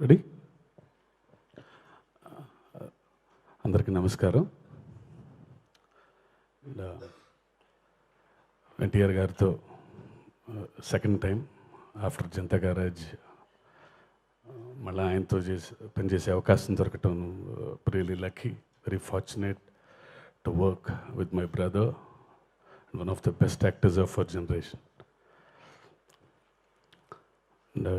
Ready? అందరికీ నమస్కారం. ఎన్టీఆర్ గారితో second time after Janatha Garage మళ్ళీ ఆయనతో పనిచేసే అవకాశం దొరకటం really lucky, very fortunate to work with my brother, one of the best actors of our generation. And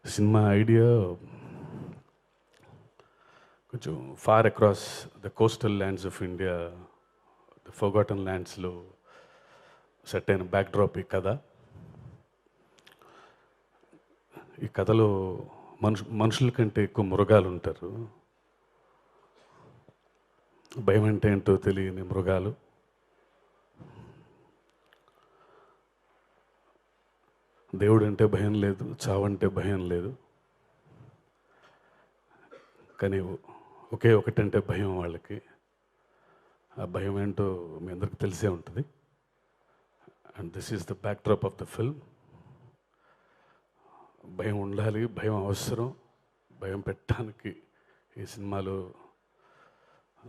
cinema idea కొంచెం far across the coastal lands of India, the forgotten ల్యాండ్స్లో set అయిన backdrop ఈ కథ. ఈ కథలో మనుషుల కంటే ఎక్కువ మృగాలు ఉంటారు. భయం అంటే ఏంటో తెలియని మృగాలు. దేవుడు అంటే భయం లేదు, చావంటే భయం లేదు, కానీ ఒకే ఒకటంటే భయం వాళ్ళకి. ఆ భయం ఏంటో మీ అందరికీ తెలిసే ఉంటుంది. And this is the backdrop of the film. భయం ఉండాలి, భయం అవసరం. భయం పెట్టడానికి ఈ సినిమాలో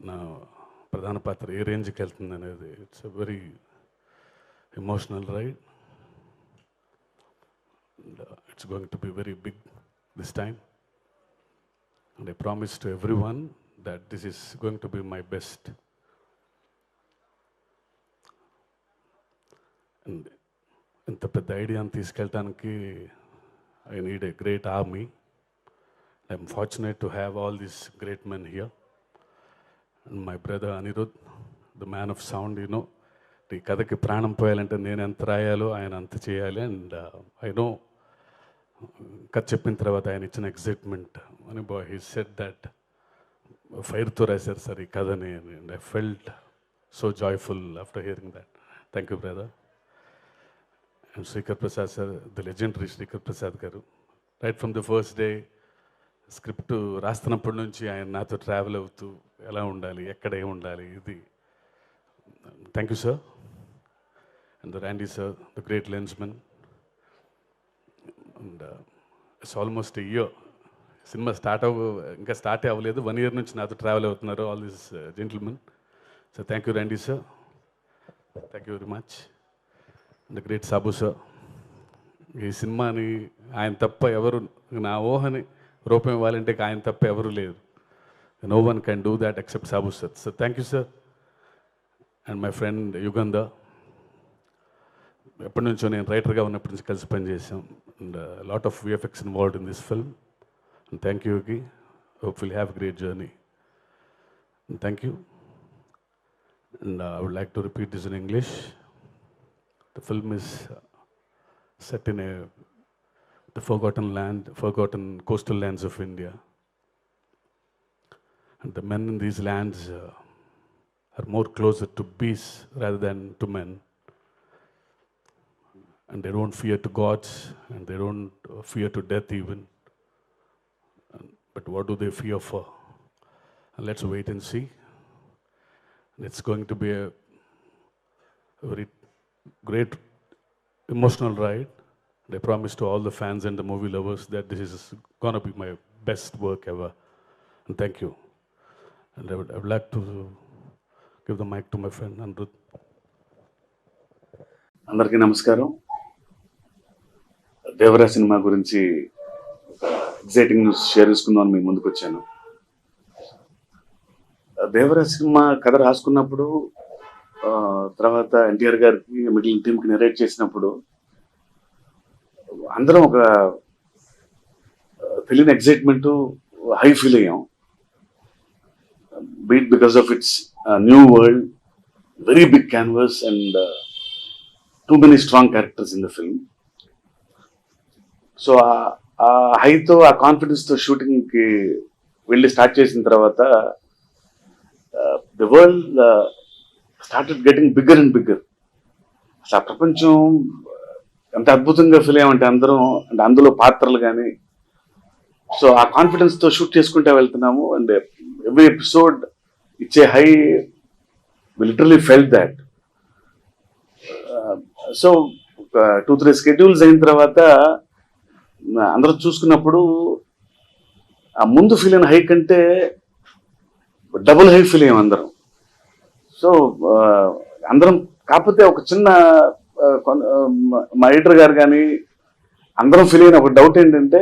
నా ప్రధాన పాత్ర ఏ రేంజ్కి వెళ్తుంది అనేది it's a very emotional ride. It's going to be very big this time, and I promise to everyone that this is going to be my best. And ఇంత పెద్ద ఐడియాని తీసుకెళ్ళటానికి I need a great army. I'm fortunate to have all these great men here, and my brother Anirudh, the man of sound, you know, ఈ కథకి ప్రాణం పోయాలంటే నేను ఎంత రాయాలో ఆయన అంత చేయాలి. అండ్ ఐ నో కథ చెప్పిన తర్వాత ఆయన ఇచ్చిన ఎక్సైట్మెంట్ అని హీ సెడ్ దట్ ఫైర్తో రాశారు సార్ ఈ కథని. And I felt so joyful after hearing that. Thank you brother. And Srikar Prasad sir, the legendary Srikar Prasad garu, right from the first day script రాస్తున్నప్పటి నుంచి ఆయన నాతో ట్రావెల్ అవుతూ ఎలా ఉండాలి, ఎక్కడ ఏమి ఉండాలి, ఇది. Thank you sir. And Randy sir, the great lensmen. And it's almost a year. Cinema ఇంకా స్టార్ట్ అవ్వలేదు, 1 year నుంచి నాతో ట్రావెల్ అవుతున్నారు all this gentlemen. So thank you Randy sir, thank you very much. And great Sabu sir. ఈ సినిమాని ఆయన తప్ప ఎవరు, నా ఊహని రూపం ఇవ్వాలంటే ఆయన తప్ప ఎవరు లేరు. No one can do that except Sabu sir. So thank you sir. And my friend Yugandhar, ఎప్పటి నుంచో నేను రైటర్గా ఉన్నప్పటి నుంచి కలిసి పనిచేసాం. And lot of VFX involved in this film. And thank you Yogi. Hope will have great journey. Thank you. And I would like to repeat this in English. The film is set in the forgotten coastal lands of India. And the men in these lands are more closer to beasts rather than to men. And they don't fear to gods, and they don't fear to death even. But what do they fear for? And let's wait and see. And it's going to be a very great emotional ride. And I promise to all the fans and the movie lovers that this is going to be my best work ever. And thank you. And I would like to give the mic to my friend Anirudh. అందరికీ నమస్కారం. Devara cinema గురించి exciting news share చేసుకుందామని మీ ముందుకు వచ్చాను. Devara cinema కథ రాసుకున్నప్పుడు, తర్వాత ఎన్టీఆర్ గారికి మిగిలిన టీంకి నెరేట్ చేసినప్పుడు అందరం ఒక తెలియని ఎగ్జైట్మెంట్, హై ఫీల్ అయ్యాం. Beat because of it's new world, very big canvas and too many strong characters in the film. So ఆ హైతో, ఆ కాన్ఫిడెన్స్తో షూటింగ్కి వెళ్ళి స్టార్ట్ చేసిన తర్వాత the world started getting bigger and bigger. అసలు ఆ ప్రపంచం ఎంత అద్భుతంగా ఫీల్ అయ్యామంటే అందరం, అంటే అందులో పాత్రలు కానీ. సో ఆ కాన్ఫిడెన్స్తో షూట్ చేసుకుంటూ వెళ్తున్నాము. And every episode it's a high, we literally felt that. So 2-3 schedules అయిన తర్వాత అందరూ చూసుకున్నప్పుడు ఆ ముందు ఫీల్ అయిన హై కంటే డబుల్ హై ఫీల్ అయ్యాం అందరం. సో అందరం కాకపోతే ఒక చిన్న మా ఎడిటర్ గారు కానీ అందరం ఫీల్ అయిన ఒక డౌట్ ఏంటంటే,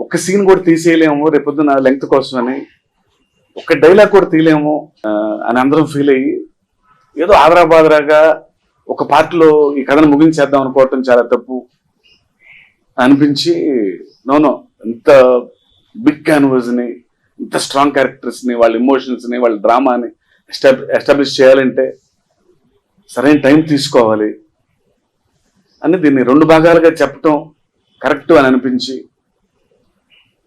ఒక సీన్ కూడా తీసేయలేము రేపొద్దున లెంగ్త్ కోసం అని, ఒక డైలాగ్ కూడా తీయలేము అని అందరం ఫీల్ అయ్యి ఏదో ఆదరాబాదరాగా ఒక పార్ట్లో ఈ కథను ముగించేద్దాం అనుకోవటం చాలా తప్పు అనిపించి, నోనో ఇంత బిగ్ క్యాన్వాస్ని, ఇంత స్ట్రాంగ్ క్యారెక్టర్స్ని, వాళ్ళ ఎమోషన్స్ని, వాళ్ళ డ్రామాని ఎస్టాబ్లిష్ చేయాలంటే సరైన టైం తీసుకోవాలి అని దీన్ని 2 భాగాలుగా చెప్పటం కరెక్ట్ అని అనిపించి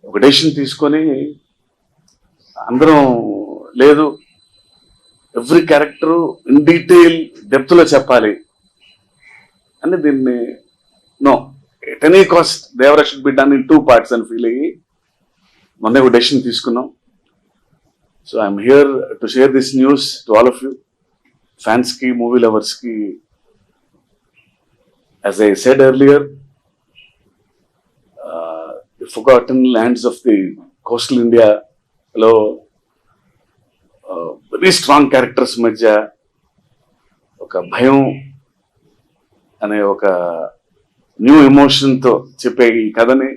ఒక డెసిషన్ తీసుకొని అందరం లేదు, ఎవ్రీ క్యారెక్టర్ ఇన్ డీటెయిల్ డెప్త్లో చెప్పాలి అని దీన్ని no at any cost Devara should be done in 2 parts అని ఫీల్ అయ్యి మొన్న ఒక డెసిషన్ తీసుకున్నాం. So I'm here to share this news to all of you, ఫ్యాన్స్కి, మూవీ లవర్స్కి. As I said earlier, the forgotten lands of the coastal ఇండియాలో very strong characters మధ్య ఒక భయం అనే ఒక న్యూ ఎమోషన్తో చెప్పే ఈ కథని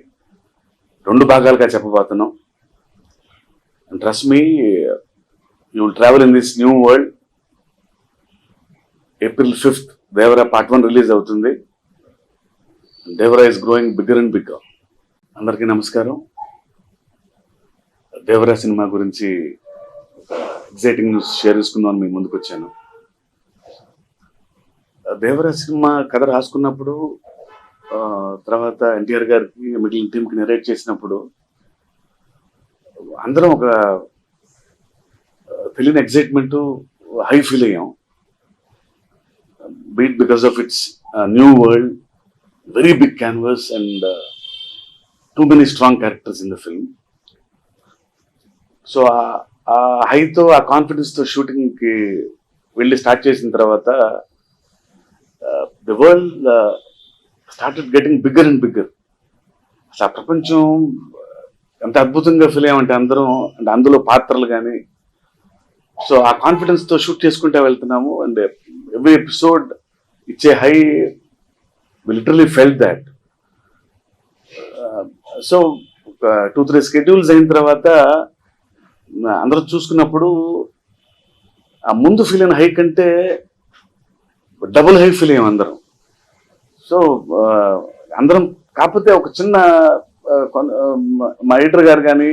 2 భాగాలుగా చెప్పబోతున్నాం. And trust me, you will travel in this new world. April 5th Devara Part 1 release అవుతుంది. Devara is growing bigger and bigger. అందరికీ నమస్కారం. దేవరా సినిమా గురించి ఎగ్జైటింగ్ న్యూస్ షేర్ చేసుకుందామని మీ ముందుకు వచ్చాను. దేవరా సినిమా కథ రాసుకున్నప్పుడు, తర్వాత ఎన్టీఆర్ గారికి మిగిలిన టీంకి నెరేట్ చేసినప్పుడు అందరం ఒక తెలియని ఎగ్జైట్మెంట్, హై ఫీల్ అయ్యాం. Beat because of its new world, very big canvas and too many strong characters in the film. So high తో ఆ కాన్ఫిడెన్స్ తో షూటింగ్ కి వెళ్ళి స్టార్ట్ చేసిన తర్వాత the world started getting bigger and bigger. అసలు ఆ ప్రపంచం ఎంత అద్భుతంగా ఫీల్ అయ్యామంటే అందరం, అంటే అందులో పాత్రలు కానీ. సో ఆ కాన్ఫిడెన్స్ తో షూట్ చేసుకుంటూ వెళ్తున్నాము. And every episode it's a high, we literally felt that. So 2-3 schedules అయిన తర్వాత అందరూ చూసుకున్నప్పుడు ఆ ముందు ఫీల్ అయిన హై కంటే డబుల్ హై ఫీల్ అయ్యాం అందరం. సో అందరం కాకపోతే ఒక చిన్న మా ఎడిటర్ గారు కానీ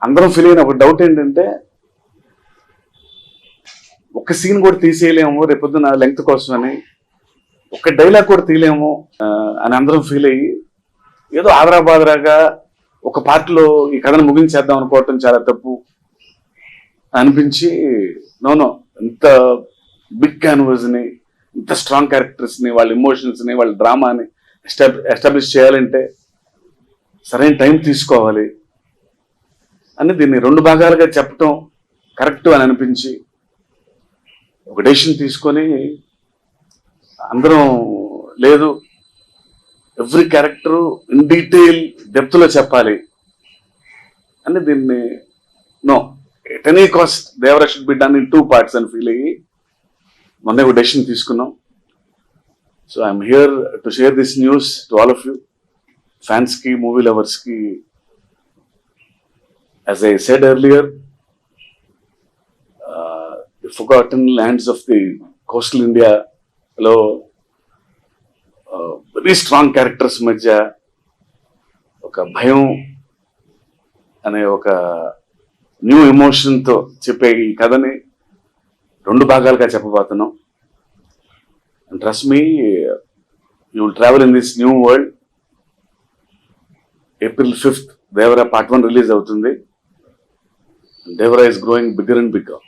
అందరం ఫీల్ అయిన ఒక డౌట్ ఏంటంటే, ఒక సీన్ కూడా తీసేయలేము రేపొద్దున లెంగ్త్ కోసం అని, ఒక డైలాగ్ కూడా తీయలేము అని అందరం ఫీల్ అయ్యి ఏదో ఆదరాబాదరాగా ఒక పార్ట్లో ఈ కథను ముగించేద్దాం అనుకోవటం చాలా తప్పు అనిపించి, నోనో ఇంత బిగ్ క్యాన్వాస్ని, ఇంత స్ట్రాంగ్ క్యారెక్టర్స్ని, వాళ్ళ ఎమోషన్స్ని, వాళ్ళ డ్రామాని ఎస్టాబ్లిష్ చేయాలంటే సరైన టైం తీసుకోవాలి అని దీన్ని 2 భాగాలుగా చెప్పటం కరెక్ట్ అని అనిపించి ఒక డెసిషన్ తీసుకొని అందరం లేదు, ఎవ్రీ క్యారెక్టర్ ఇన్ డీటెయిల్ డెప్త్లో చెప్పాలి అని దీన్ని no at any cost Devara should be done in 2 parts అని ఫీల్ అయ్యి మొన్న ఒక డెసిషన్ తీసుకున్నాం. So I'm here to share this news to all of you, ఫ్యాన్స్కి, మూవీ లవర్స్కి. As I said earlier, the forgotten lands of the coastal ఇండియాలో very strong characters మధ్య ఒక భయం అనే ఒక న్యూ ఎమోషన్తో చెప్పే ఈ కథని 2 భాగాలుగా చెప్పబోతున్నాం. And trust me, you will travel in this new world. April 5th Devara Part 1 release అవుతుంది. Devara is growing bigger and bigger.